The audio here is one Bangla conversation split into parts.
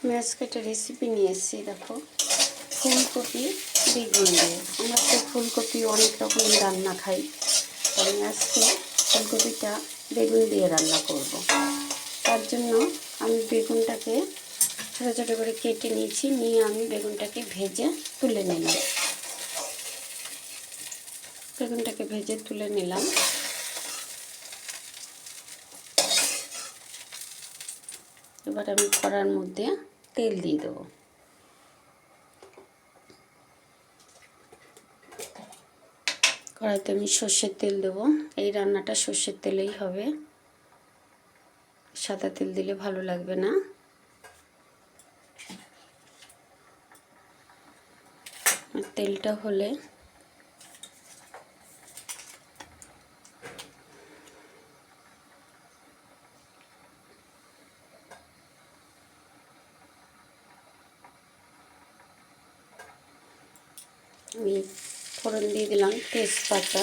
আমি আজকে একটা রেসিপি নিয়ে এসেছি। দেখো, ফুলকপি বেগুন দিয়ে। আমরা তো ফুলকপি অনেক রকম রান্না খাই। আমি আজকে ফুলকপিটা বেগুন দিয়ে রান্না করব। তার জন্য আমি বেগুনটাকে ছোটো ছোটো করে কেটে নিয়েছি। নিয়ে আমি বেগুনটাকে ভেজে তুলে নিলাম। বেগুনটাকে ভেজে তুলে নিলাম। এবার আমি কড়ার মধ্যে তেল দিয়ে দেবো। কড়াইতে আমি সর্ষের তেল দেবো। এই রান্নাটা সর্ষের তেলেই হবে, সাদা তেল দিলে ভালো লাগবে না। তেলটা হলে আমি ফোড়ন দিয়ে দিলাম তেজপাতা,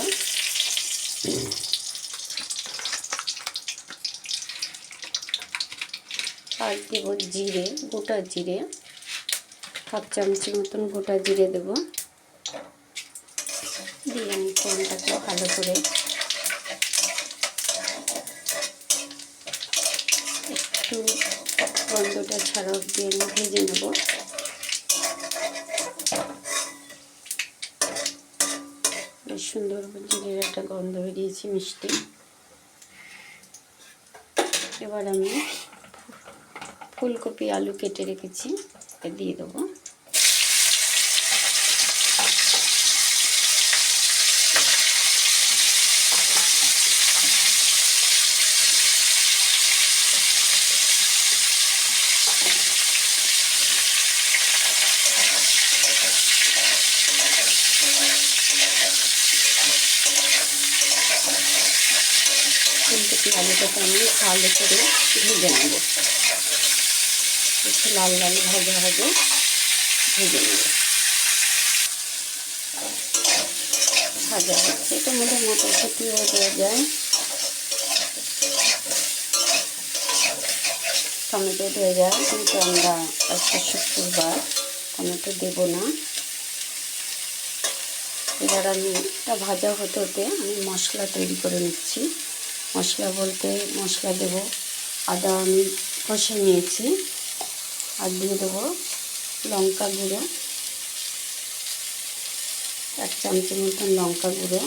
আর দেব জিরে, গোটা জিরে, 1 চামচের মতন গোটা জিরে দেব। দিয়ে আমি ফোড়নটাকে ভালো করে একটু গন্ধটা ছাড়া অবধি আমি ভেজে নেব। বেশ সুন্দর জিরের একটা গন্ধ বেরিয়েছে, মিষ্টি। এবার আমি ফুলকপি আলু কেটে রেখেছি, দিয়ে দেবো। ফুলকপি আলুটাকে আমি ভালো করে ভেজে নেব। একটু লাল লাল ভাজা হবে, ভেজে নেব। ভাজা হচ্ছে, এটা মধ্যে মটরশুঁটিও দেওয়া যায়, টমেটো দেওয়া যায়, কিন্তু আমরা আজকে শুক্রবার টমেটো দেব না। এবার আমি এটা ভাজা হতে হতে আমি মশলা তৈরি করে নিচ্ছি। মশলা বলতে মশলা দেব, আদা আমি কষে নিয়েছি, আর দিয়ে দেবো লঙ্কা গুঁড়ো, 1 চামচের মতন লঙ্কা গুঁড়ো,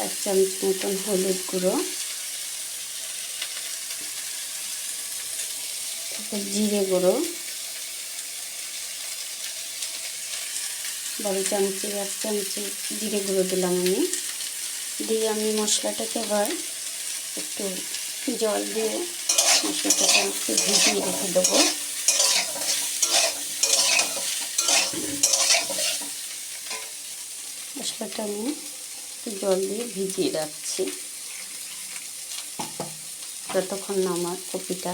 এক চামচ মতন হলুদ গুঁড়ো, জিরে গুঁড়ো, 12 চামচের 1 চামচ জিরে গুঁড়ো দিলাম আমি। দিয়ে আমি মশলাটাকে এবার একটু জল দিয়ে মশলাটাকে একটু ভিজিয়ে রেখে দেবো। মশলাটা আমি একটু জল দিয়ে ভিজিয়ে রাখছি, যতক্ষণ না আমার কপিটা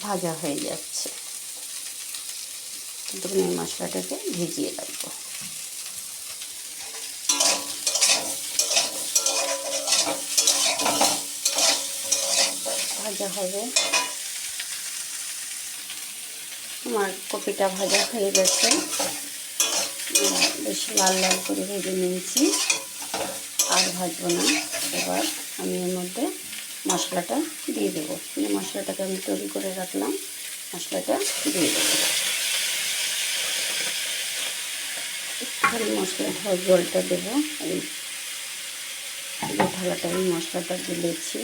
ভাজা হয়ে যাচ্ছে, ততক্ষণ এই মশলাটাকে ভিজিয়ে রাখবো। ভাজা হবে, আমার কপিটা ভাজা হয়ে গেছে, বেশ লাল লাল করে ভেজে নিয়েছি, আর ভাজবো না। এবার আমি এর মধ্যে মশলাটা দিয়ে দেবো। যে মশলাটাকে আমি তৈরি করে রাখলাম, মশলাটা দিয়ে দেবো। একটু মশলা ধোয়া জলটা দেবো। এই যে থালাটা আমি মশলাটা দিয়েছি,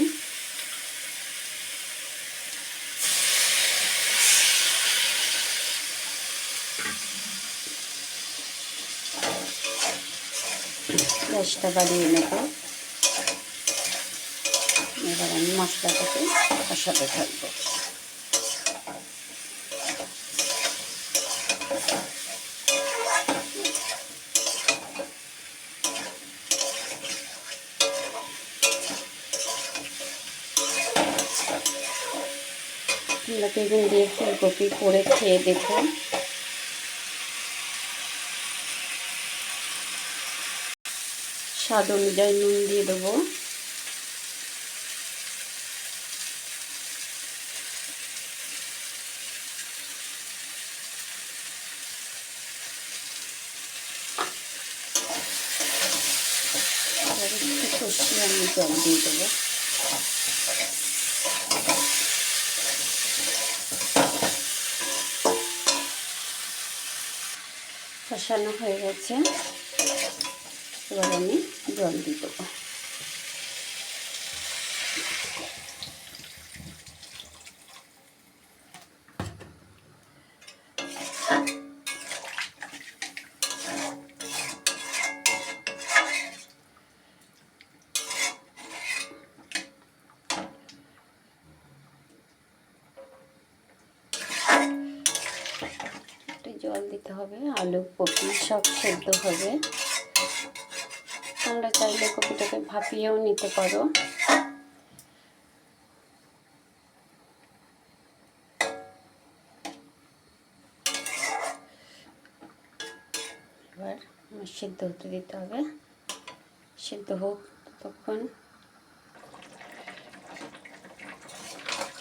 গ্যাসটা বাড়িয়ে নেব। এবার আমি মশলাটাকে কষাতে থাকবো। তোমরা বেগুন দিয়ে ফুলকপি করে খেয়ে দেখো। স্বাদ অনুযায়ী নুন দিয়ে দেবো। কষিয়ে আমি জল দিয়ে দেবো। কষানো হয়ে গেছে, এবার আমি জল দিয়ে দেবো। জল দিতে হবে, আলু কপি সব সেদ্ধ হবে। তোমরা চাইলে কপিটাকে ভাপিয়েও নিতে পারো। এবার আমার সেদ্ধ হতে দিতে হবে, সেদ্ধ হোক তখন।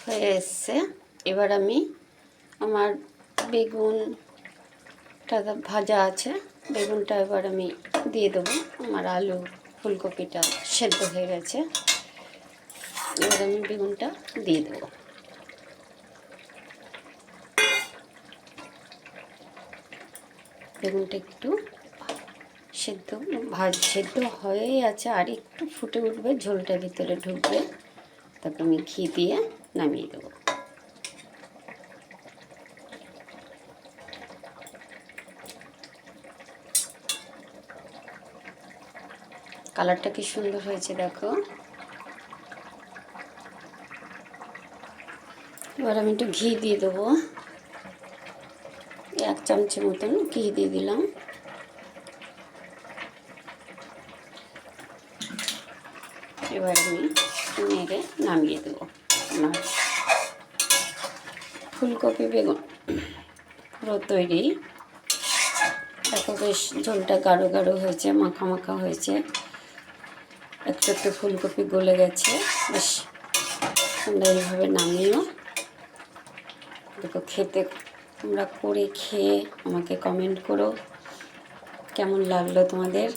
হয়ে এসছে, এবার আমি আমার বেগুনটা ভাজা আছে, বেগুনটা এবার আমি দিয়ে দেবো। আমার আলু ফুলকপিটা সেদ্ধ হয়ে গেছে, এবার আমি বেগুনটা দিয়ে দেবো। বেগুনটা একটু সেদ্ধ হয়েই আছে, আর একটু ফুটে উঠবে, ঝোলটা ভিতরে ঢুকবে, তারপর আমি ঘি দিয়ে নামিয়ে দেবো। কালারটা কি সুন্দর হয়েছে দেখো। এবার আমি একটু ঘি দিয়ে দেবো, 1 চামচের মতন ঘি দিয়ে দিলাম। এবার আমি নেড়ে নামিয়ে দেবো। আমার ফুলকপি বেগুন পুরো তৈরি। দেখো বেশ ঝোলটা গাঢ় গাঢ় হয়েছে, মাখা মাখা হয়েছে, একটু একটু ফুলকপি গলে গেছে। বেশ তোমরা এইভাবে নামিও। দেখো খেতে, তোমরা করে খেয়ে আমাকে কমেন্ট করো কেমন লাগলো তোমাদের।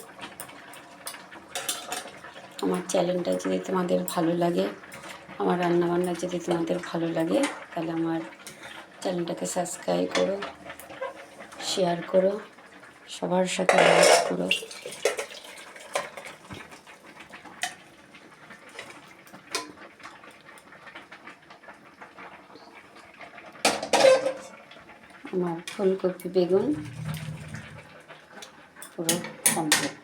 আমার চ্যানেলটা যদি তোমাদের ভালো লাগে, আমার রান্নাবান্না যদি তোমাদের ভালো লাগে, তাহলে আমার চ্যানেলটাকে সাবস্ক্রাইব করো, শেয়ার করো, সবার সাথে লাইক করো। আমার ফুলকপি বেগুন পুরো কমপ্লিট।